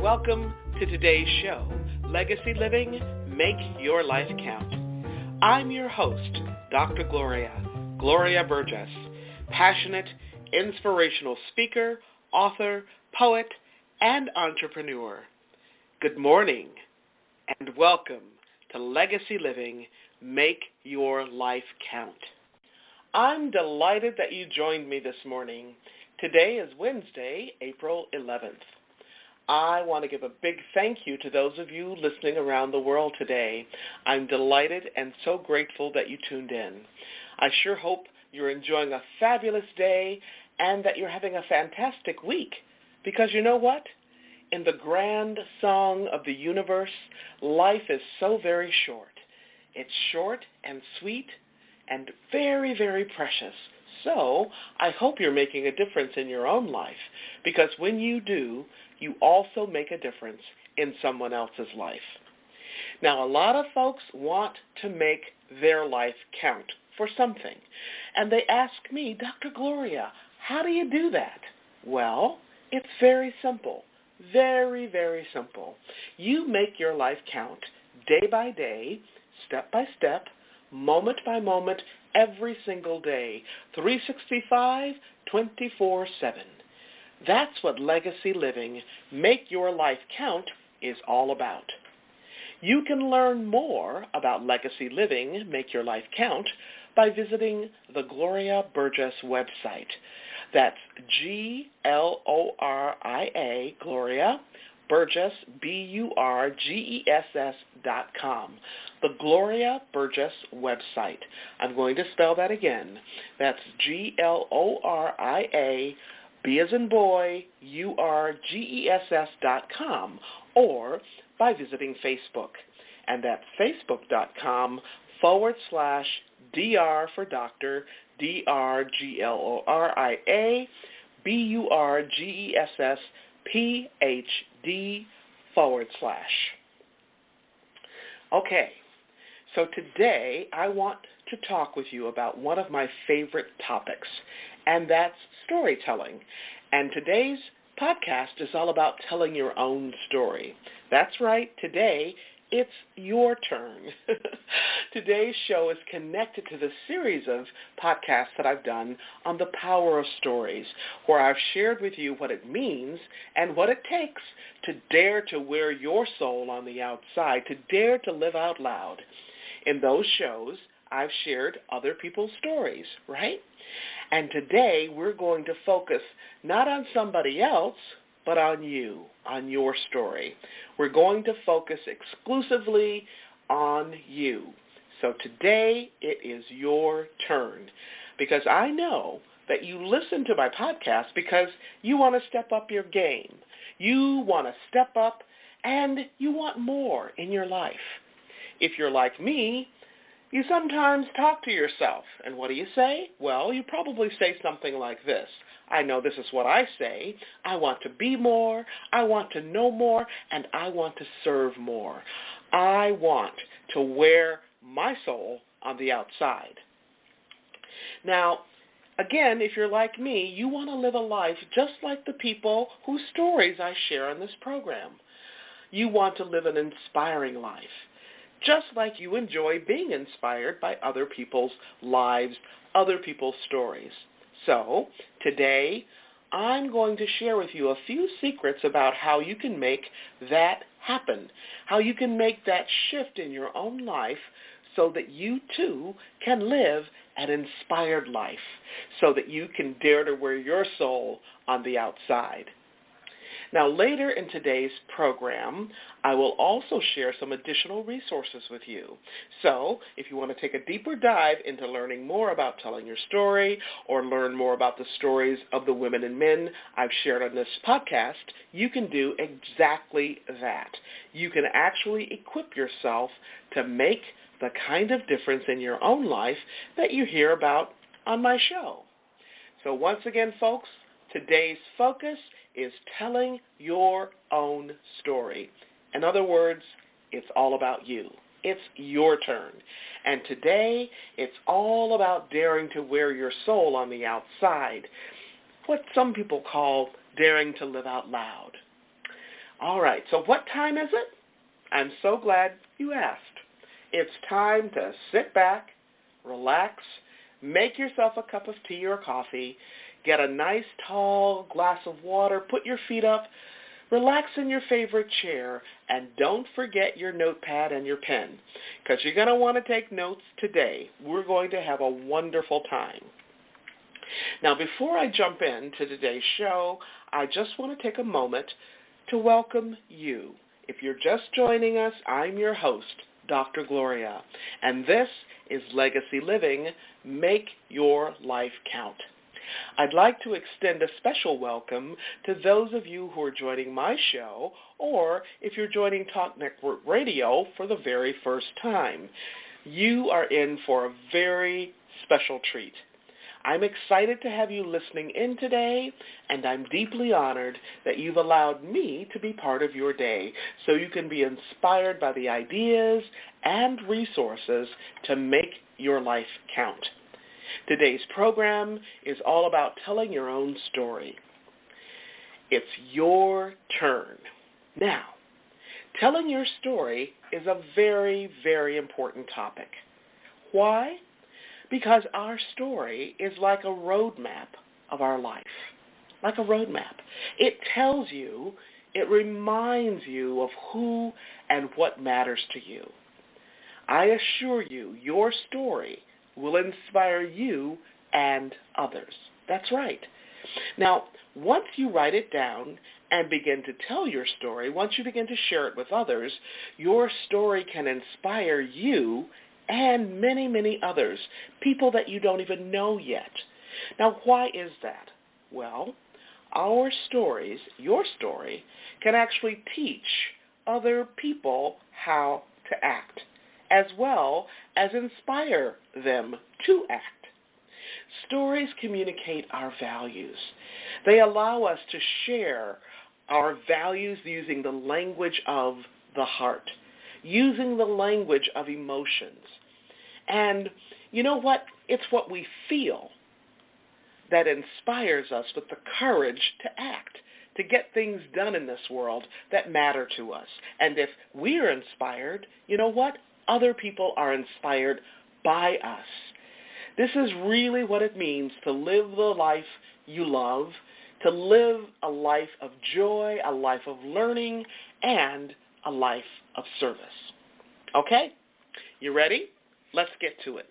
welcome to today's show, Legacy Living, Make Your Life Count. I'm your host, Dr. Gloria Burgess, passionate, inspirational speaker, author, poet, and entrepreneur. Good morning, and welcome to Legacy Living, Make Your Life Count. I'm delighted that you joined me this morning. Today is Wednesday, April 11th. I want to give a big thank you to those of you listening around the world today. I'm delighted and so grateful that you tuned in. I sure hope you're enjoying a fabulous day and that you're having a fantastic week, because you know what? In the grand song of the universe, life is so very short. It's short and sweet and very, very precious. So I hope you're making a difference in your own life, because when you do, you also make a difference in someone else's life. Now, a lot of folks want to make their life count for something, and they ask me, Dr. Gloria, how do you do that? Well, it's very simple, very, very simple. You make your life count day by day, step by step, moment by moment, every single day, 365, 24/7. That's what Legacy Living, Make Your Life Count is all about. You can learn more about Legacy Living, Make Your Life Count by visiting the Gloria Burgess website. That's Gloria, Gloria Burgess, BURGESS.com. The Gloria Burgess website. I'm going to spell that again. That's Gloria, B as in boy, URGESS.com, or by visiting Facebook. And that's Facebook.com/DR for Doctor, DRGLORIA, BURGESS, PHD /. Okay, so today I want to talk with you about one of my favorite topics, and that's storytelling. And today's podcast is all about telling your own story. That's right, today it's your turn. Today's show is connected to the series of podcasts that I've done on the power of stories, where I've shared with you what it means and what it takes to dare to wear your soul on the outside, to dare to live out loud. In those shows, I've shared other people's stories, right? And today we're going to focus not on somebody else, but on you, on your story. We're going to focus exclusively on you. So today it is your turn, because I know that you listen to my podcast because you want to step up your game. You want to step up and you want more in your life. If you're like me, you sometimes talk to yourself, and what do you say? Well, you probably say something like this. I know this is what I say. I want to be more, I want to know more, and I want to serve more. I want to wear my soul on the outside. Now, again, if you're like me, you want to live a life just like the people whose stories I share on this program. You want to live an inspiring life, just like you enjoy being inspired by other people's lives, other people's stories. So, today, I'm going to share with you a few secrets about how you can make that happen, how you can make that shift in your own life so that you, too, can live an inspired life, so that you can dare to wear your soul on the outside. Now, later in today's program, I will also share some additional resources with you. So, if you want to take a deeper dive into learning more about telling your story, or learn more about the stories of the women and men I've shared on this podcast, you can do exactly that. You can actually equip yourself to make the kind of difference in your own life that you hear about on my show. So once again, folks, today's focus is telling your own story. In other words, it's all about you. It's your turn. And today, it's all about daring to wear your soul on the outside, what some people call daring to live out loud. All right, so what time is it? I'm so glad you asked. It's time to sit back, relax, make yourself a cup of tea or coffee, get a nice tall glass of water, put your feet up, relax in your favorite chair, and don't forget your notepad and your pen, because you're going to want to take notes today. We're going to have a wonderful time. Now, before I jump into today's show, I just want to take a moment to welcome you. If you're just joining us, I'm your host, Dr. Gloria, and this is Legacy Living, Make Your Life Count. I'd like to extend a special welcome to those of you who are joining my show, or if you're joining Talk Network Radio for the very first time. You are in for a very special treat. I'm excited to have you listening in today, and I'm deeply honored that you've allowed me to be part of your day so you can be inspired by the ideas and resources to make your life count. Today's program is all about telling your own story. It's your turn. Now, telling your story is a very, very important topic. Why? Because our story is like a roadmap of our life, like a roadmap. It tells you, it reminds you of who and what matters to you. I assure you, your story will inspire you and others. That's right. Now, once you write it down and begin to tell your story, once you begin to share it with others, your story can inspire you and many, many others, people that you don't even know yet. Now, why is that? Well, our stories, your story, can actually teach other people how to act, as well as inspire them to act. Stories communicate our values. They allow us to share our values using the language of the heart, using the language of emotions. And you know what? It's what we feel that inspires us with the courage to act, to get things done in this world that matter to us. And if we're inspired, you know what? Other people are inspired by us. This is really what it means to live the life you love, to live a life of joy, a life of learning, and a life of service. Okay? You ready? Let's get to it.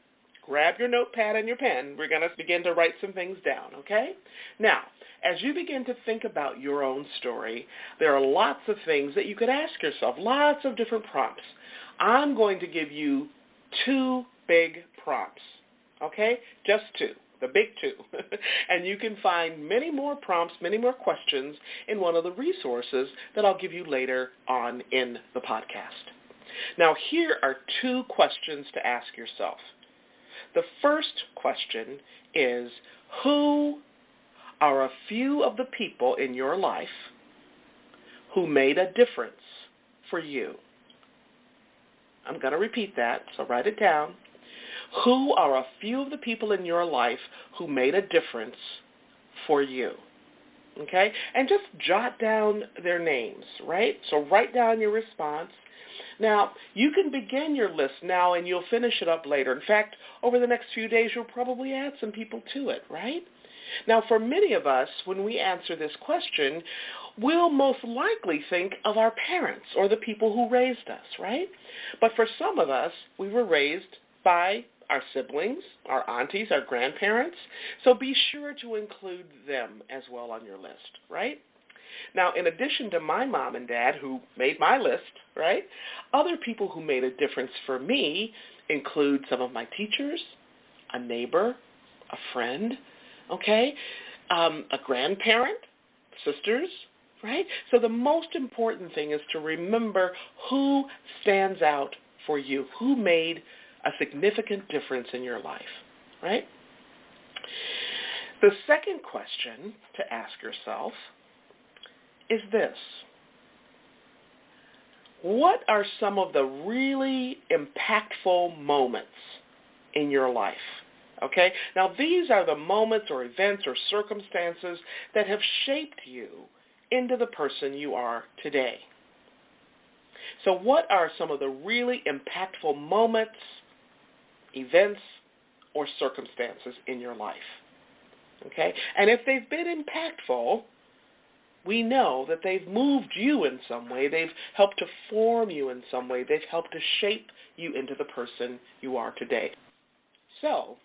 Grab your notepad and your pen. We're going to begin to write some things down, okay? Now, as you begin to think about your own story, there are lots of things that you could ask yourself, lots of different prompts. I'm going to give you 2 big prompts, okay? Just 2, the big 2. And you can find many more prompts, many more questions in one of the resources that I'll give you later on in the podcast. Now, here are 2 questions to ask yourself. The first question is, who are a few of the people in your life who made a difference for you? I'm going to repeat that, so write it down. Who are a few of the people in your life who made a difference for you? Okay? And just jot down their names, right? So write down your response. Now, you can begin your list now and you'll finish it up later. In fact, over the next few days, you'll probably add some people to it, right? Now, for many of us, when we answer this question, we'll most likely think of our parents or the people who raised us, right? But for some of us, we were raised by our siblings, our aunties, our grandparents, so be sure to include them as well on your list, right? Now, in addition to my mom and dad who made my list, right, other people who made a difference for me include some of my teachers, a neighbor, a friend, okay, a grandparent, sisters, right? So the most important thing is to remember who stands out for you, who made a significant difference in your life, right? The second question to ask yourself is this: what are some of the really impactful moments in your life? Okay? Now, these are the moments or events or circumstances that have shaped you into the person you are today. So what are some of the really impactful moments, events, or circumstances in your life? Okay? And if they've been impactful, we know that they've moved you in some way. They've helped to form you in some way. They've helped to shape you into the person you are today. So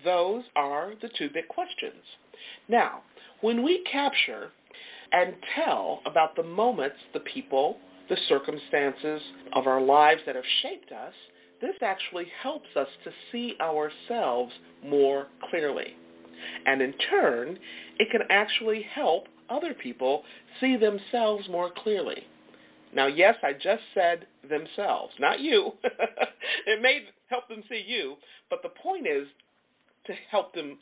those are the two big questions. Now, when we capture and tell about the moments, the people, the circumstances of our lives that have shaped us, this actually helps us to see ourselves more clearly. And in turn, it can actually help other people see themselves more clearly. Now, yes, I just said themselves, not you. It may help them see you, but the point is to help them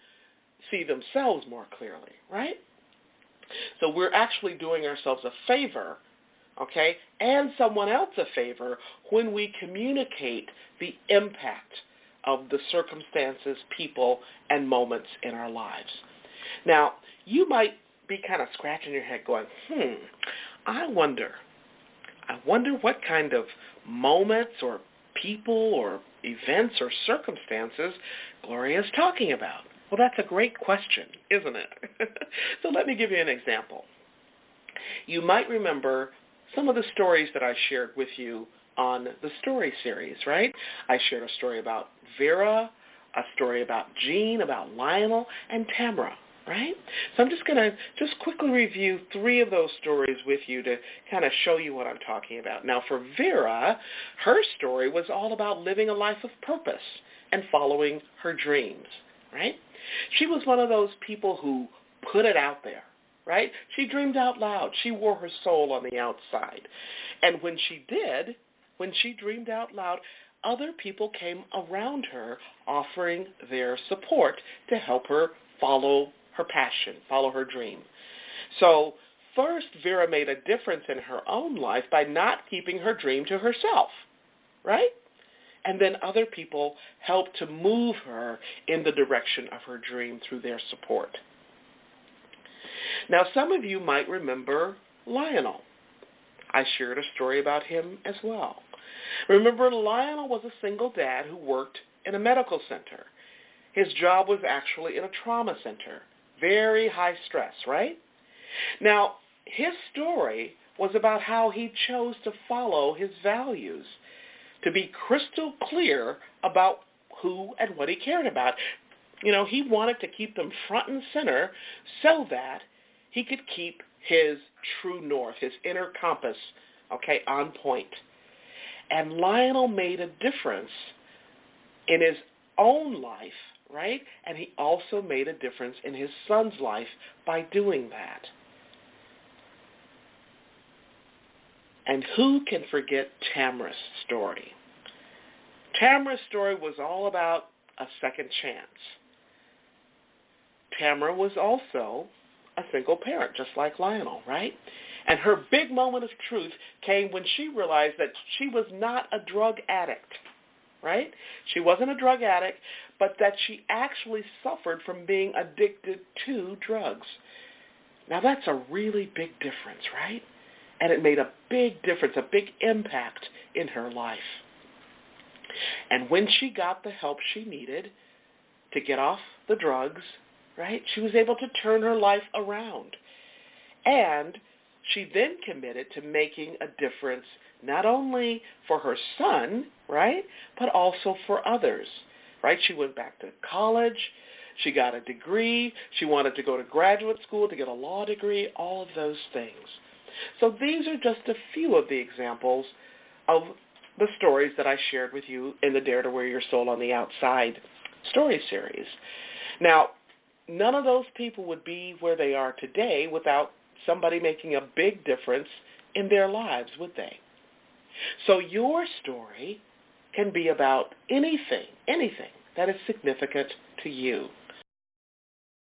see themselves more clearly, right? So we're actually doing ourselves a favor, okay, and someone else a favor when we communicate the impact of the circumstances, people, and moments in our lives. Now, you might be kind of scratching your head going, I wonder what kind of moments or people or events or circumstances Gloria is talking about. Well, that's a great question, isn't it? So let me give you an example. You might remember some of the stories that I shared with you on the story series, right? I shared a story about Vera, a story about Jean, about Lionel, and Tamara, right? So I'm just going to quickly review 3 of those stories with you to kind of show you what I'm talking about. Now, for Vera, her story was all about living a life of purpose and following her dreams, right? She was one of those people who put it out there, right? She dreamed out loud. She wore her soul on the outside. And when she did, when she dreamed out loud, other people came around her offering their support to help her follow her passion, follow her dream. So first, Vera made a difference in her own life by not keeping her dream to herself, right? And then other people helped to move her in the direction of her dream through their support. Now, some of you might remember Lionel. I shared a story about him as well. Remember, Lionel was a single dad who worked in a medical center. His job was actually in a trauma center. Very high stress, right? Now, his story was about how he chose to follow his values, to be crystal clear about who and what he cared about. You know, he wanted to keep them front and center so that he could keep his true north, his inner compass, okay, on point. And Lionel made a difference in his own life, right? And he also made a difference in his son's life by doing that. And who can forget Tamara's story? Tamara's story was all about a second chance. Tamara was also a single parent, just like Lionel, right? And her big moment of truth came when she realized that she was not a drug addict, right? She wasn't a drug addict, but that she actually suffered from being addicted to drugs. Now, that's a really big difference, right? And it made a big difference, a big impact in her life. And when she got the help she needed to get off the drugs, right, she was able to turn her life around. And she then committed to making a difference not only for her son, right, but also for others, right? She went back to college. She got a degree. She wanted to go to graduate school to get a law degree, all of those things. So these are just a few of the examples of the stories that I shared with you in the Dare to Wear Your Soul on the Outside story series. Now, none of those people would be where they are today without somebody making a big difference in their lives, would they? So your story can be about anything that is significant to you.